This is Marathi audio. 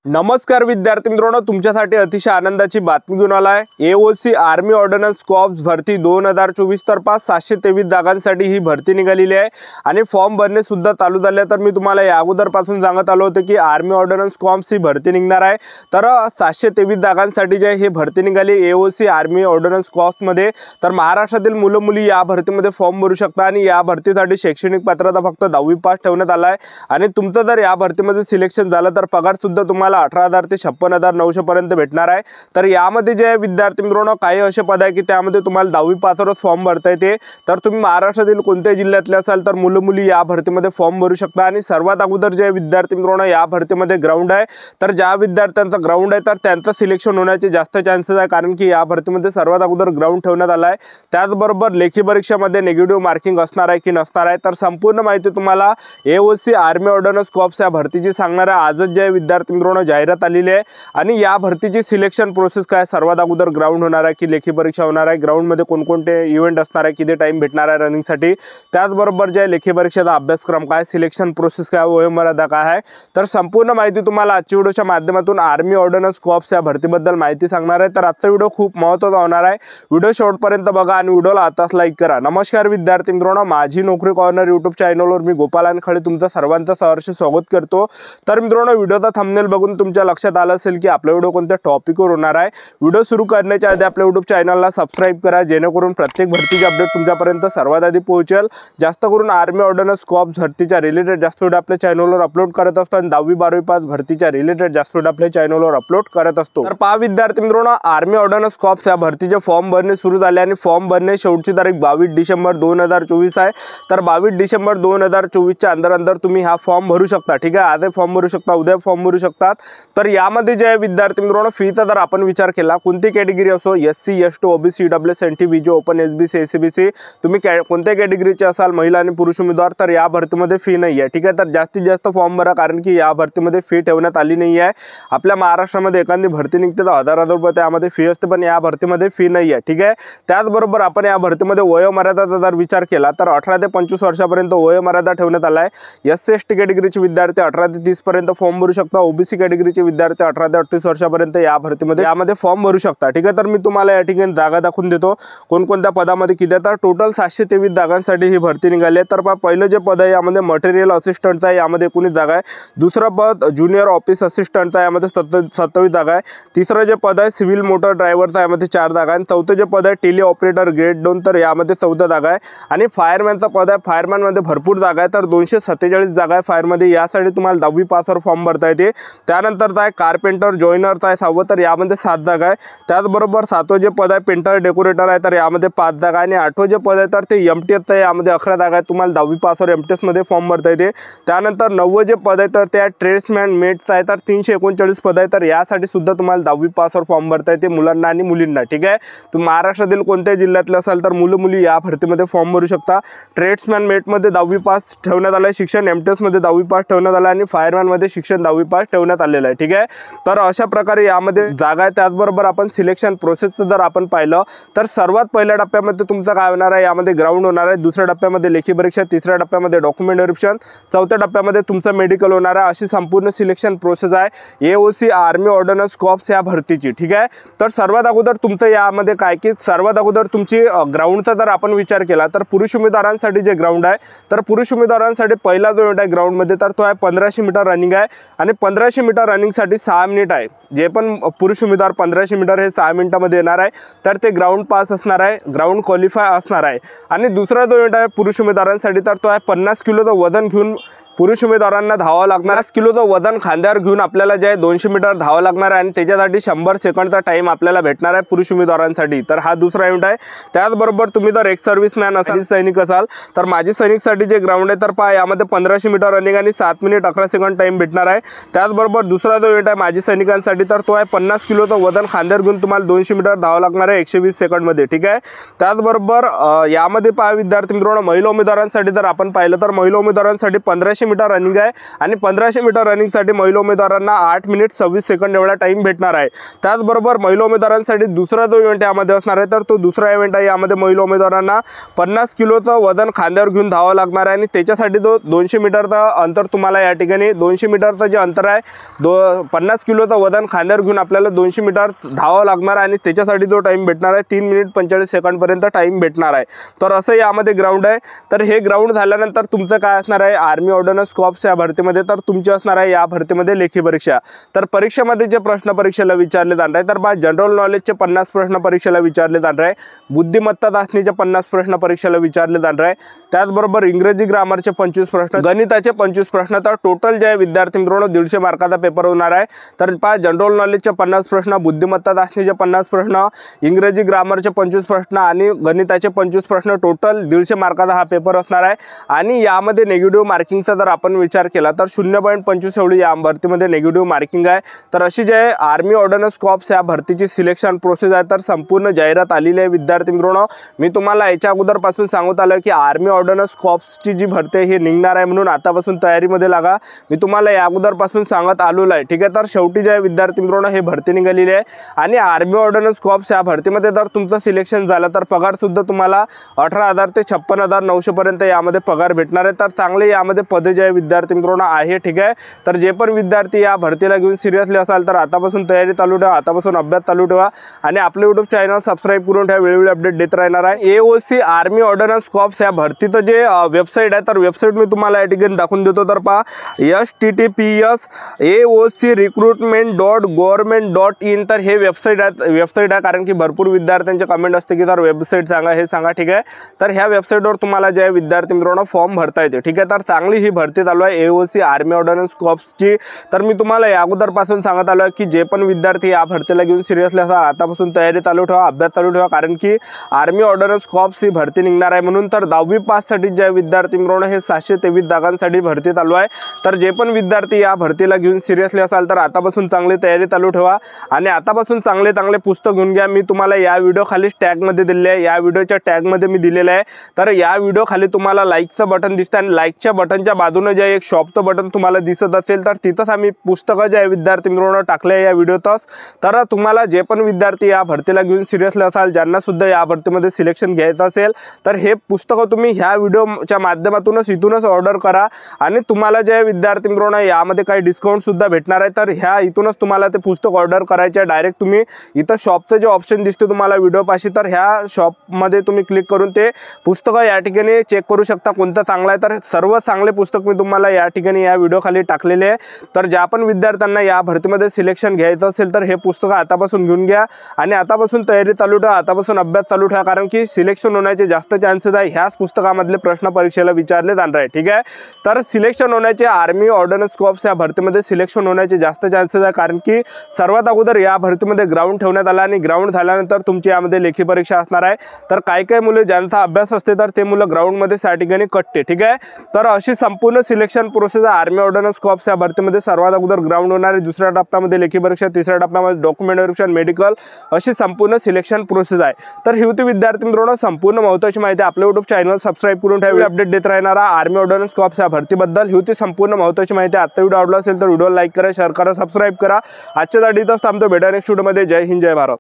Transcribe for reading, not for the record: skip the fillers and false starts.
नमस्कार विद्यार्थी मित्रांनो, तुमच्यासाठी अतिशय आनंदाची बातमी घेऊन आलाय। एओसी आर्मी ऑर्डिनन्स कॉर्प्स भरती 2024 तर्फे 723 जागांसाठी ही भरती निघालेली आहे आणि फॉर्म भरणे सुद्धा चालू झाले। तर मी तुम्हाला या अगोदरपासून सांगत आलो होतो की आर्मी ऑर्डिनन्स कॉर्प्स ही भरती निघणार आहे। तर 723 जागांसाठी जे ही भरती निघाली एओसी आर्मी ऑर्डिनन्स कॉर्प्स मध्ये। तर महाराष्ट्रातील मुलं मुली या भरतीमध्ये फॉर्म भरू शकता आणि या भरतीसाठी शैक्षणिक पात्रता फक्त 10वी पास ठेवण्यात आला आहे आणि तुमचं जर या भरतीमध्ये सिलेक्शन झालं तर पगार सुद्धा तुम्हाला 18,000 ते 56,900 पर्यंत भेटणार आहे। तर यामध्ये जे विद्यार्थी मित्रांनो काही असे पद आहे की त्यामध्ये तुम्हाला 10वी पासवरच फॉर्म भरता येते। तर तुम्ही महाराष्ट्रातील कोणत्याही जिल्ह्यातले असाल तर मुलं मुली या भरतीमध्ये फॉर्म भरू शकता। आणि सर्वात अगोदर जे विद्यार्थी मित्रांनो या भरतीमध्ये ग्राउंड आहे, तर ज्या विद्यार्थ्यांचा ग्राउंड आहे तर त्यांचं सिलेक्शन होण्याचे जास्त चान्सेस आहे, कारण की या भरतीमध्ये सर्वात अगोदर ग्राउंड ठेवण्यात आला आहे। त्याचबरोबर लेखी परीक्षेमध्ये नेगेटिव्ह मार्किंग असणार आहे की नसणार आहे, तर संपूर्ण माहिती तुम्हाला एओसी आर्मी ऑर्डिनन्स कॉर्प्स या भरतीची सांगणार आहे। आजच जे विद्यार्थी मित्रांनो जाहिरात आलेली आहे आणि या भरतीची सिलेक्शन प्रोसेस काय, सर्वात अगोदर ग्राउंड होणार आहे की लेखी परीक्षा होणार आहे, ग्राउंड मध्ये कोणकोणते इव्हेंट असणार आहे, किती टाइम भेटणार आहे रनिंग साठी, त्याचबरोबर जे लेखी परीक्षेचा अभ्यासक्रम काय, सिलेक्शन प्रोसेस काय, वयोमर्यादा काय आहे, तर संपूर्ण माहिती तुम्हाला आजच्या व्हिडिओच्या माध्यमातून आर्मी ऑर्डिनन्स कॉर्प्स या भरतीबद्दल माहिती सांगणार आहे। तर आजचा व्हिडिओ खूप महत्त्वाचा होणार आहे, व्हिडिओ शेवटपर्यंत बघा आणि व्हिडिओला आताच लाईक करा। नमस्कार विद्यार्थी मित्रांनो, माझी नोकरी कॉर्नर यूट्यूब चॅनलवर मी गोपाल अनखळे तुमचं सर्वांचं सहर्ष स्वागत करतो। तर मित्रांनो व्हिडिओचा थंबनेल बघून तुमच्या लक्षात आलं असेल की आपला व्हिडिओ कोणत्या टॉपिकवर होणार आहे। व्हिडिओ सुरू करण्याच्या आधी आपल्या यूट्यूब चॅनलला सबस्क्राइब करा, जेणेकरून प्रत्येक भरतीचे अपडेट तुमच्यापर्यंत सर्वात आधी पोहोचेल। जास्त करून आर्मी ऑर्डिनन्स कॉर्प्स भरतीच्या रिलेटेड जास्त व्हिडिओ आपल्या चॅनलवर अपलोड करत असतो आणि 10वी 12वी पास भरतीच्या रिलेटेड जास्त व्हिडिओ आपल्या चॅनलवर अपलोड करत असतो। तर पहा विद्यार्थी मित्रांनो, आर्मी ऑर्डिनन्स कॉर्प्स या भरतीचे फॉर्म भरणे सुरू झाले आणि फॉर्म भरणे शेवटची तारीख 22 डिसेंबर 2024 आहे। तर 22 डिसेंबर 2024 च्या अंदर तुम्ही हा फॉर्म भरू शकता। ठीक आहे, आज फॉर्म भरू शकता, उद्या फॉर्म भरू शकतात। तर यामध्ये जे विद्यार्थी मित्रांनो फीचा जर आपण विचार केला, कोणती कॅटेगरी असो SC ST OBC EWS NT BG open SBC ACBC तुम्ही कोणत्या कॅटेगरीचे असाल, महिला आणि पुरुष उमेदवार, तर या भरतीमध्ये फी नाही आहे। ठीक आहे, तर जास्तीत जास्त फॉर्म भरा, कारण की या भरतीमध्ये फी ठेवण्यात आली नाही आहे। आपल्या महाराष्ट्रामध्ये एखादी भरती निघते तर 1000 रुपये त्यामध्ये फी असते, पण या भरतीमध्ये फी नाही आहे। ठीक आहे, त्याचबरोबर आपण या भरतीमध्ये वयोमर्यादा जर विचार केला तर 18 ते 25 वर्षापर्यंत वयोमर्यादा ठेवण्यात आला आहे। SC ST कॅटेगरीचे विद्यार्थी 18 ते 30 पर्यंत फॉर्म भरू शकता, OBC कॅटेगरीचे विद्यार्थी 18 ते 38 वर्षापर्यंत या भरतीमध्ये यामध्ये फॉर्म भरू शकता। ठीक आहे, तर मी तुम्हाला या ठिकाणी जागा दाखवून देतो कोणकोणत्या पदामध्ये किती आहे। तर टोटल 723 जागांसाठी ही भरती निघाली आहे। तर पहिलं जे पद आहे यामध्ये मटेरियल असिस्टंटचा आहे, यामध्ये 19 जागा आहे। दुसरं पद ज्युनियर ऑफिस असिस्टंटचा आहे, यामध्ये 27 जागा आहे। तिसरं जे पद आहे सिव्हिल मोटर ड्रायव्हरचा, यामध्ये 4 जागा आहे। चौथं जे पद आहे टेली ऑपरेटर ग्रेड 2, तर यामध्ये 14 जागा आहे। आणि फायरमॅनचा पद आहे, फायरमॅनमध्ये भरपूर जागा आहे, तर 247 जागा आहे फायरमध्ये। यासाठी तुम्हाला 10वी पासवर फॉर्म भरता येते। त्यानंतरचा आहे कार्पेंटर जॉइनरचा आहे 6वं, तर यामध्ये 7 जागा आहे। त्याचबरोबर 7वं जे पद आहे पेंटर डेकोरेटर आहे, तर यामध्ये 5 जागा आहे। आणि 8वं जे पद आहे तर ते MTS आहे, यामध्ये 11 जागा आहे। तुम्हाला 10वी पासवर MTS मध्ये फॉर्म भरता येते। त्यानंतर 9वं जे पद आहे तर त्या ट्रेड्समॅन मेटचा आहे, तर 339 पद आहे, तर यासाठी सुद्धा तुम्हाला 10वी पासवर फॉर्म भरता येते मुलांना आणि मुलींना। ठीक आहे, तुम्ही महाराष्ट्रातील कोणत्याही जिल्ह्यातले असाल तर मुलं मुली या भरतीमध्ये फॉर्म भरू शकता। ट्रेड्समॅन मेटमध्ये 10वी पास ठेवण्यात आलं आहे शिक्षण, MTS मध्ये 10वी पास ठेवण्यात आलं आणि फायरमॅन मध्ये शिक्षण 10वी पास ठेवण्यात आलेलं आहे। ठीक आहे, तर अशा प्रकारे यामध्ये जागा आहे। त्याचबरोबर आपण सिलेक्शन प्रोसेसचं जर आपण पाहिलं तर सर्वात पहिल्या टप्प्यामध्ये तुमचं काय होणार आहे, यामध्ये ग्राउंड होणार आहे, दुसऱ्या टप्प्यामध्ये लेखी परीक्षा, तिसऱ्या टप्प्यामध्ये डॉक्युमेंट व्हेरिफिकेशन, चौथ्या टप्प्यामध्ये तुमचं मेडिकल होणार आहे। अशी संपूर्ण सिलेक्शन प्रोसेस आहे एओसी आर्मी ऑर्डिनन्स कॉर्प्स या भरतीची। ठीक आहे, तर सर्वात अगोदर तुमचं यामध्ये काय की सर्वात अगोदर तुमची ग्राउंडचा जर आपण विचार केला तर पुरुष उमेदवारांसाठी जे ग्राउंड आहे, तर पुरुष उमेदवारांसाठी पहिला जो इव्हेंट आहे ग्राउंडमध्ये तर तो आहे 1500 मीटर रनिंग आहे आणि 1500 मीटर रनिंगसाठी 6 मिनिट आहे। जे पण पुरुष उमेदवार 1500 मीटर हे 6 मिनिटामध्ये येणार आहे तर ते ग्राउंड पास असणार आहे, ग्राउंड क्वालिफाय असणार आहे। आणि दुसरा जो इव्हेंट आहे पुरुष उमेदवारांसाठी तर तो आहे 50 किलोचं वजन घेऊन पुरुष उमेदवारांना धावावं लागणार, 50 किलोचं वजन खांद्यावर घेऊन आपल्याला जे 200 मीटर धावावं लागणार आहे आणि त्याच्यासाठी 100 सेकंडचा टाइम आपल्याला भेटणार आहे पुरुष उमेदवारांसाठी। तर हा दुसरा इव्हेंट आहे। त्याचबरोबर तुम्ही जर एक्स सर्व्हिसमॅन असाल, सैनिक असाल, तर माजी सैनिकसाठी जे ग्राउंड आहे तर पहा यामध्ये 1500 मीटर रनिंग आणि 7 मिनिट 11 सेकंड टाइम भेटणार आहे। त्याचबरोबर दुसरा जो इव्हेंट आहे माजी सैनिकांसाठी तर तो आहे 50 किलोचं वजन खांद्यावर घेऊन तुम्हाला 200 मीटर धावावं लागणार आहे 120 सेकंडमध्ये। ठीक आहे, त्याचबरोबर यामध्ये पहा विद्यार्थी मित्रांनो महिला उमेदवारांसाठी जर आपण पाहिलं तर महिला उमेदवारांसाठी 1500 मीटर रनिंग आहे आणि 1500 मीटर रनिंगसाठी महिला उमेदवारांना 8 मिनिट 26 सेकंड एवढा टाइम भेटणार आहे। त्याचबरोबर महिला उमेदवारांसाठी दुसरा जो इव्हेंट यामध्ये असणार आहे तर तो दुसरा इव्हेंट आहे, यामध्ये महिला उमेदवारांना 50 किलोचं वजन खांद्यावर घेऊन धावावं लागणार आहे आणि त्याच्यासाठी जो 200 मीटरचा अंतर तुम्हाला या ठिकाणी 200 मीटरचं जे अंतर आहे 50 किलोचं वजन खांद्यावर घेऊन आपल्याला 200 मीटर धावावं लागणार आहे आणि त्याच्यासाठी जो टाइम भेटणार आहे 3 मिनिट 45 सेकंडपर्यंत टाइम भेटणार आहे। तर असं यामध्ये ग्राउंड आहे। तर हे ग्राउंड झाल्यानंतर तुमचं काय असणार आहे, आर्मी ऑर्डिनन्स कॉर्प्स या भरतीमध्ये तर तुमची असणार आहे या भरतीमध्ये लेखी परीक्षा। तर परीक्षेमध्ये जे प्रश्न परीक्षेला विचारले जाणार आहे तर बा जनरल नॉलेजचे 50 प्रश्न परीक्षेला विचारले जाणार आहे, बुद्धिमत्ता चाचणीचे 50 प्रश्न परीक्षेला विचारले जाणार आहे, त्याचबरोबर इंग्रजी ग्रामरचे 25 प्रश्न, गणिताचे 25 प्रश्न। तर टोटल जे विद्यार्थी मित्रांनो 150 मार्काचा पेपर होणार आहे। तर पहा जनरल नॉलेजचे 50 प्रश्न, बुद्धिमत्ता चाचणीचे 50 प्रश्न, इंग्रजी ग्रामरचे 25 प्रश्न आणि गणिताचे 25 प्रश्न, टोटल 150 मार्काचा हा पेपर असणार आहे। आणि यामध्ये नेगेटिव्ह मार्किंगचा जर आपण विचार केला तर 0.25 एवढी या भरतीमध्ये नेगेटिव्ह मार्किंग आहे। तर अशी जे आर्मी ऑर्डिनन्स कॉर्प्स या भरतीची सिलेक्शन प्रोसेस आहे तर संपूर्ण जाहिरात आलेली आहे विद्यार्थी मित्रांनो। मी तुम्हाला याच्या अगोदरपासून सांगत आलो की आर्मी ऑर्डिनन्स कॉर्प्सची जी भरती आहे ही निघणार आहे, म्हणून आतापासून तयारीमध्ये लागा। मी तुम्हाला या अगोदरपासून सांगत आलेलो आहे, ठीक आहे। तर शेवटी जे विद्यार्थी मित्रांनो हे भरती निघालेली आहे आणि आर्मी ऑर्डिनन्स कॉर्प्स या भरतीमध्ये जर तुमचं सिलेक्शन झालं तर पगार सुद्धा तुम्हाला 18,000 ते 56,900 पर्यंत यामध्ये पगार भेटणार आहे। तर चांगले यामध्ये पदे जे विद्यार्थी मित्रांनो आहे, ठीक आहे। तर जे पण विद्यार्थी या भरतीला घेऊन सिरियसली असाल तर आतापासून तयारी चालू ठेवा, आतापासून अभ्यास चालू ठेवा आणि आपले YouTube चॅनल सबस्क्राइब करून ठेवा, वेळोवेळी अपडेट देत राहणार आहे। AOC आर्मी ऑर्डिनन्स कॉर्प्स या भरतीचं जे वेबसाईट आहे तर वेबसाईट मी तुम्हाला या ठिकाणी दाखवून देतो। तर पहा https aocrecruitment.government.in तर हे वेबसाईट आहे कारण की भरपूर विद्यार्थ्यांचे कमेंट असते की सर वेबसाईट सांगा, हे सांगा, ठीक आहे। तर ह्या वेबसाईटवर तुम्हाला जे विद्यार्थी मित्रांनो फॉर्म भरता येते, ठीक आहे। तर चांगली ही भरती चालू आहे AOC आर्मी ऑर्डिनन्स कॉर्प्सची। तर मी तुम्हाला या अगोदरपासून सांगत आलो की जे पण विद्यार्थी या भरतीला घेऊन सिरियसली असा आतापासून तयारी चालू ठेवा, अभ्यास चालू ठेवा, कारण की आर्मी ऑर्डिनन्स कॉर्प्स ही भरती निघणार आहे म्हणून। तर 10वी पाससाठी जे विद्यार्थी मित्रांनो हे 723 जागांसाठी भरती चालू आहे। तर जे पण विद्यार्थी या भरतीला घेऊन सिरियसली असाल तर आतापासून चांगली तयारी चालू ठेवा आणि आतापासून चांगले पुस्तक घेऊन घ्या। मी तुम्हाला या व्हिडिओ खाली टॅगमध्ये दिलेले आहे, या व्हिडिओच्या टॅगमध्ये मी दिलेलं आहे। तर या व्हिडिओ खाली तुम्हाला लाईकचं बटन दिसतं आणि लाईकच्या बटनच्या बाजूने जे एक शॉपचं बटन तुम्हाला दिसत असेल तर तिथंच आम्ही पुस्तकं जे विद्यार्थी मित्रांनो टाकले या व्हिडिओतच। तर तुम्हाला जे पण विद्यार्थी या भरतीला घेऊन सिरियसली असाल, ज्यांना सुद्धा या भरतीमध्ये सिलेक्शन घ्यायचं असेल तर हे पुस्तकं तुम्ही ह्या व्हिडिओच्या माध्यमातूनच इथूनच ऑर्डर करा आणि तुम्हाला जे विद्यार्थी मित्रांनो यामध्ये काही डिस्काउंट सुद्धा भेटणार आहे। तर ह्या इथूनच तुम्हाला ते पुस्तक ऑर्डर करायचे आहे। डायरेक्ट तुम्ही इथं शॉपचं जे ऑप्शन दिसते तुम्हाला व्हिडिओ पाशी तर ह्या शॉपमध्ये तुम्ही क्लिक करून ते पुस्तकं या ठिकाणी चेक करू शकता कोणतं चांगलं आहे। तर सर्व चांगले पुस्तक मी तुम्हाला या ठिकाणी या व्हिडिओ खाली टाकलेले आहे। तर ज्या पण विद्यार्थ्यांना या भरतीमध्ये सिलेक्शन घ्यायचं असेल तर हे पुस्तकं आतापासून घेऊन घ्या आणि आतापासून तयारी चालू ठेवा, आतापासून अभ्यास चालू ठेवा, कारण की सिलेक्शन होण्याचे जास्त चान्सेस आहे। ह्याच पुस्तकामधले प्रश्न परीक्षेला विचारले जाणार आहे, ठीक आहे। तर सिलेक्शन होण्याचे आर्मी ऑर्डिनन्स कॉर्प्स या भरतीमध्ये सिलेक्शन होण्याचे जास्त चान्सेस आहे, कारण की सर्वात अगोदर या भरतीमध्ये ग्राउंड ठेवण्यात आला आणि ग्राउंड झाल्यानंतर तुमची यामध्ये लेखी परीक्षा असणार आहे। तर काही मुले ज्यांचा अभ्यास असते तर ते मुलं ग्राउंडमध्ये त्या ठिकाणी कटते, ठीक आहे। तर अशी संपूर्ण selection process army ordnance corps या भरतीमध्ये सर्वात अगोदर ग्राउंड होणार आहे, दुसऱ्या टप्प्यामध्ये लेखी परीक्षा, तिसऱ्या टप्प्यामध्ये डॉक्युमेंट व्हेरिफिकेशन, मेडिकल, अशी संपूर्ण सिलेक्शन प्रोसेस आहे। तर ही होती विद्यार्थी मित्रांनो संपूर्ण महत्त्वाची माहिती। आपल्या YouTube चॅनल सबस्क्राइब करून ठेवा, अपडेट देत राहणारा आर्मी ऑर्डिनन्स कॉर्प्स या भरतीबद्दल ही होती संपूर्ण महत्त्वाची माहिती। आता व्हिडिओ आवडला असेल तर व्हिडिओ लाईक करा, शेअर करा, सबस्क्राइब करा। आजच्या साठी इथंच थांबतो, भेटा नेक्स्ट व्हिडिओमध्ये। जय हिंद, जय भारत।